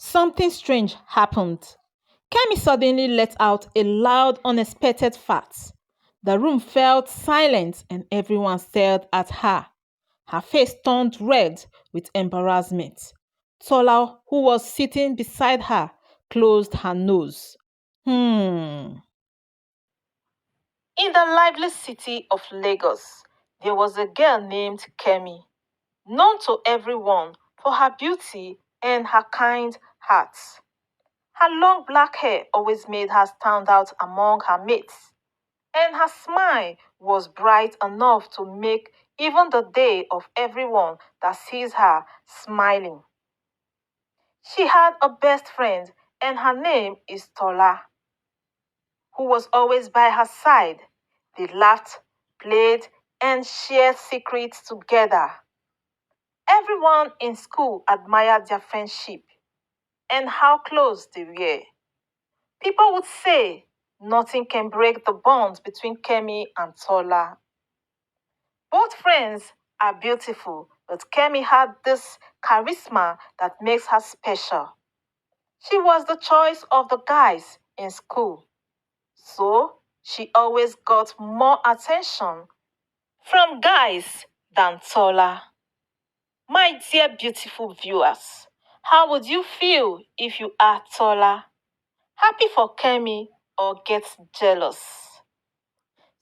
Something strange happened. Kemi suddenly let out a loud, unexpected fart. The room felt silent and everyone stared at her. Her face turned red with embarrassment. Tola, who was sitting beside her, closed her nose. In the lively city of Lagos, there was a girl named Kemi, known to everyone for her beauty and her kind heart. Her long black hair always made her stand out among her mates, and her smile was bright enough to make even the day of everyone that sees her smiling. She had a best friend, and her name is Tola, who was always by her side. They laughed, played, and shared secrets together. Everyone in school admired their friendship and how close they were. People would say nothing can break the bond between Kemi and Tola. Both friends are beautiful, but Kemi had this charisma that makes her special. She was the choice of the guys in school, so she always got more attention from guys than Tola. My dear beautiful viewers, how would you feel if you are Tola? Happy for Kemi or get jealous?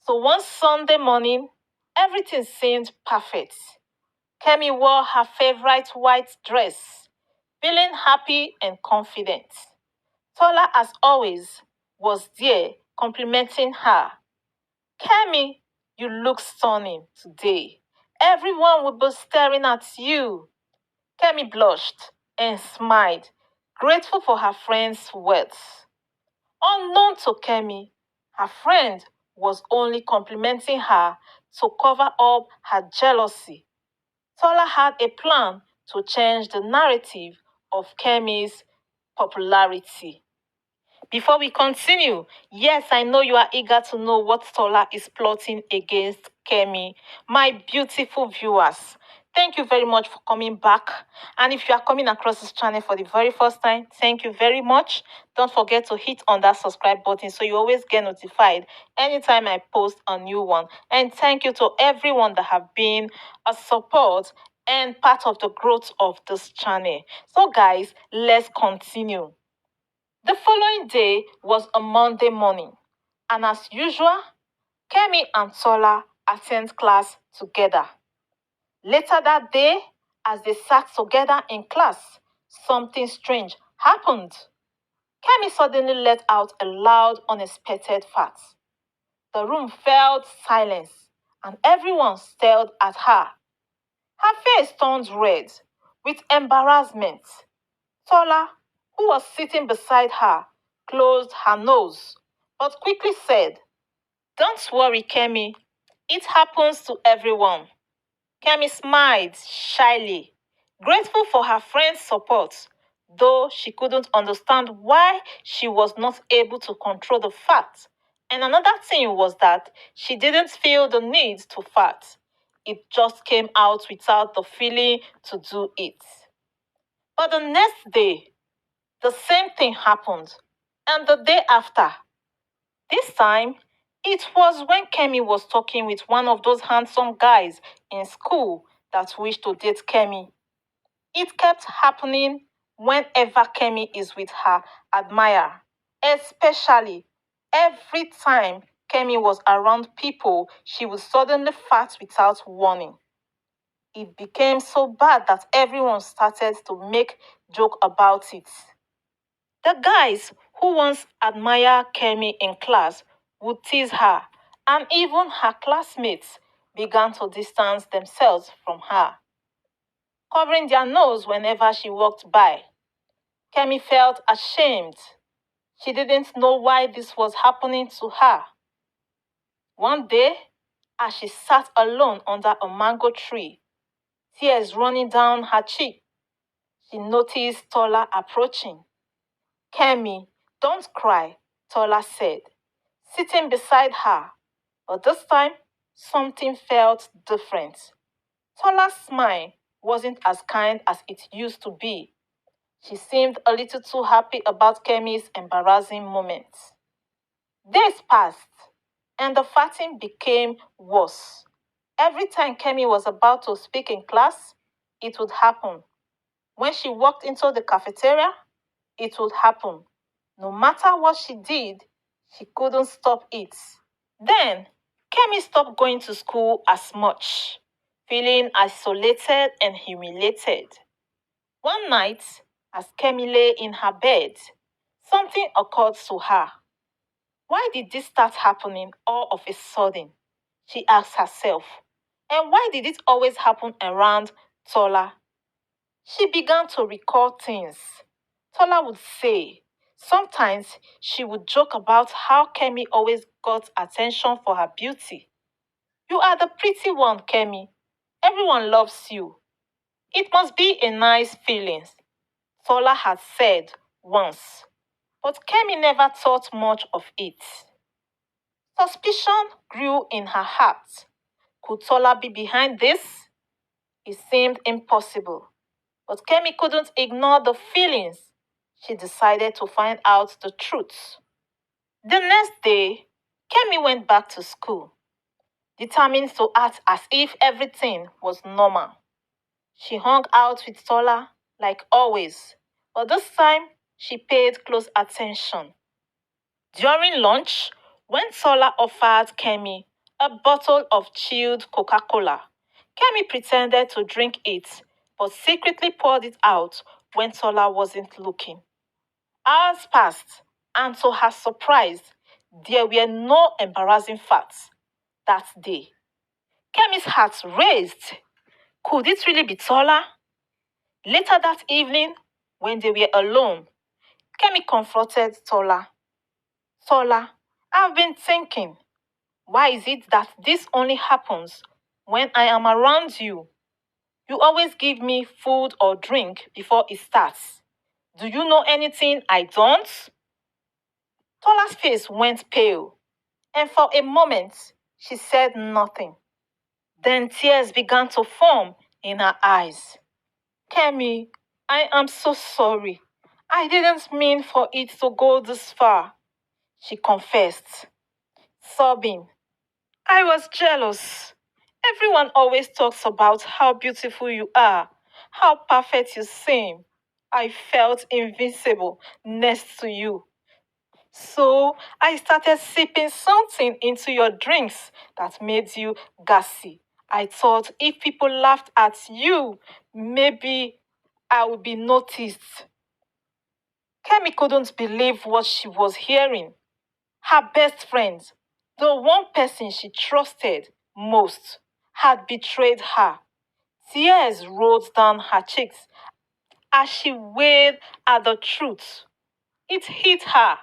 So one Sunday morning, everything seemed perfect. Kemi wore her favorite white dress, feeling happy and confident. Tola, as always, was there complimenting her. Kemi, you look stunning today. Everyone will be staring at you. Kemi blushed and smiled, grateful for her friend's words. Unknown to Kemi, her friend was only complimenting her to cover up her jealousy. Tola had a plan to change the narrative of Kemi's popularity. Before we continue, yes, I know you are eager to know what Tola is plotting against Kemi. My beautiful viewers, thank you very much for coming back. And if you are coming across this channel for the very first time, thank you very much. Don't forget to hit on that subscribe button so you always get notified anytime I post a new one. And thank you to everyone that have been a support and part of the growth of this channel. So guys, let's continue. The following day was a Monday morning, and as usual, Kemi and Tola attend class together. Later that day, as they sat together in class, something strange happened. Kemi suddenly let out a loud, unexpected fart. The room felt silence, and everyone stared at her. Her face turned red with embarrassment. Tola, who was sitting beside her, closed her nose, but quickly said, "Don't worry, Kemi. It happens to everyone." Kemi smiled shyly, grateful for her friend's support, though she couldn't understand why she was not able to control the fart. And another thing was that she didn't feel the need to fart. It just came out without the feeling to do it. But the next day, the same thing happened, and the day after. This time, it was when Kemi was talking with one of those handsome guys in school that wished to date Kemi. It kept happening whenever Kemi is with her admirer, especially every time Kemi was around people, she would suddenly fart without warning. It became so bad that everyone started to make joke about it. The guys who once admired Kemi in class would tease her, and even her classmates began to distance themselves from her, covering their nose whenever she walked by. Kemi felt ashamed. She didn't know why this was happening to her. One day, as she sat alone under a mango tree, tears running down her cheek, she noticed Tola approaching. "Kemi, don't cry," Tola said, sitting beside her. But this time, something felt different. Tola's smile wasn't as kind as it used to be. She seemed a little too happy about Kemi's embarrassing moments. Days passed, and the fighting became worse. Every time Kemi was about to speak in class, it would happen. When she walked into the cafeteria, it would happen. No matter what she did, she couldn't stop it. Then, Kemi stopped going to school as much, feeling isolated and humiliated. One night, as Kemi lay in her bed, something occurred to her. Why did this start happening all of a sudden? She asked herself. And why did it always happen around Tola? She began to recall things. Tola would say, sometimes she would joke about how Kemi always got attention for her beauty. You are the pretty one, Kemi. Everyone loves you. It must be a nice feeling, Tola had said once. But Kemi never thought much of it. Suspicion grew in her heart. Could Tola be behind this? It seemed impossible. But Kemi couldn't ignore the feelings. She decided to find out the truth. The next day, Kemi went back to school, determined to act as if everything was normal. She hung out with Tola like always, but this time she paid close attention. During lunch, when Tola offered Kemi a bottle of chilled Coca Cola, Kemi pretended to drink it but secretly poured it out when Tola wasn't looking. Hours passed, and to her surprise, there were no embarrassing facts that day. Kemi's heart raised. Could it really be Tola? Later that evening, when they were alone, Kemi confronted Tola. Tola, I've been thinking, why is it that this only happens when I am around you? You always give me food or drink before it starts. Do you know anything I don't? Tola's face went pale, and for a moment she said nothing. Then tears began to form in her eyes. Kemi, I am so sorry. I didn't mean for it to go this far, she confessed, sobbing. I was jealous. Everyone always talks about how beautiful you are, how perfect you seem. I felt invincible next to you. So I started sipping something into your drinks that made you gassy. I thought if people laughed at you, maybe I would be noticed. Kemi couldn't believe what she was hearing. Her best friend, the one person she trusted most, had betrayed her. Tears rolled down her cheeks as she weighed at the truth. It hit her.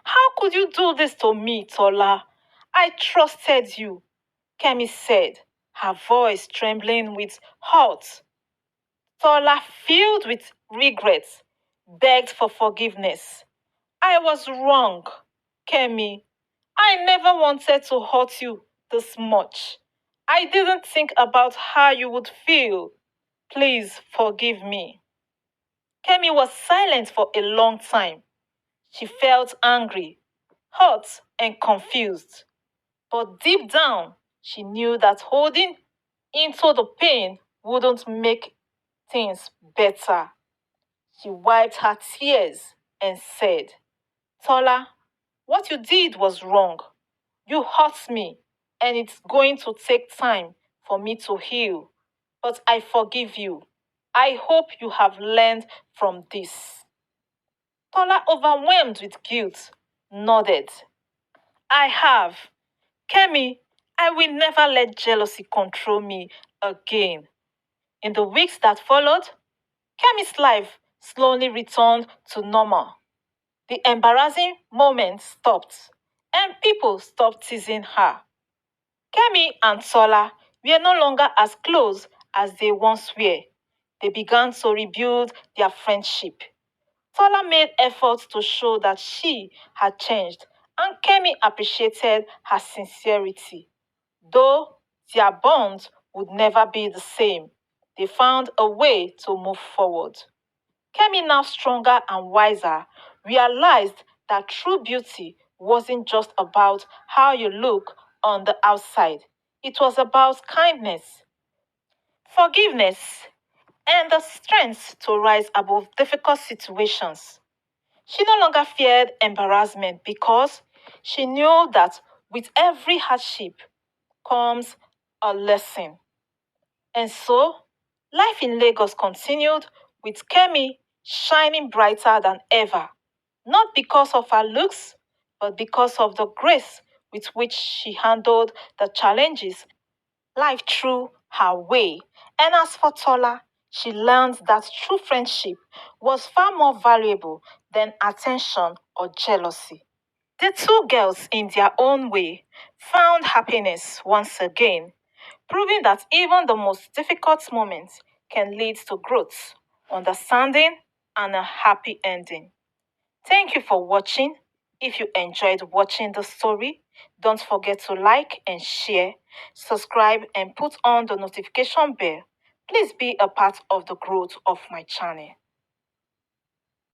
How could you do this to me, Tola? I trusted you, Kemi said, her voice trembling with hurt. Tola, filled with regret, begged for forgiveness. I was wrong, Kemi. I never wanted to hurt you this much. I didn't think about how you would feel. Please forgive me. Kemi was silent for a long time. She felt angry, hurt, and confused. But deep down, she knew that holding into the pain wouldn't make things better. She wiped her tears and said, Tola, what you did was wrong. You hurt me, and it's going to take time for me to heal. But I forgive you. I hope you have learned from this. Tola, overwhelmed with guilt, nodded. I have. Kemi, I will never let jealousy control me again. In the weeks that followed, Kemi's life slowly returned to normal. The embarrassing moments stopped, and people stopped teasing her. Kemi and Sola were no longer as close as they once were. They began to rebuild their friendship. Tola made efforts to show that she had changed, and Kemi appreciated her sincerity. Though their bond would never be the same, they found a way to move forward. Kemi, now stronger and wiser, realized that true beauty wasn't just about how you look on the outside, it was about kindness, forgiveness, and the strength to rise above difficult situations. She no longer feared embarrassment because she knew that with every hardship comes a lesson. And so, life in Lagos continued with Kemi shining brighter than ever, not because of her looks, but because of the grace with which she handled the challenges life threw her way. And as for Tola, she learned that true friendship was far more valuable than attention or jealousy. The two girls, in their own way, found happiness once again, proving that even the most difficult moments can lead to growth, understanding, and a happy ending. Thank you for watching. If you enjoyed watching the story, don't forget to like and share, subscribe, and put on the notification bell. Please be a part of the growth of my channel.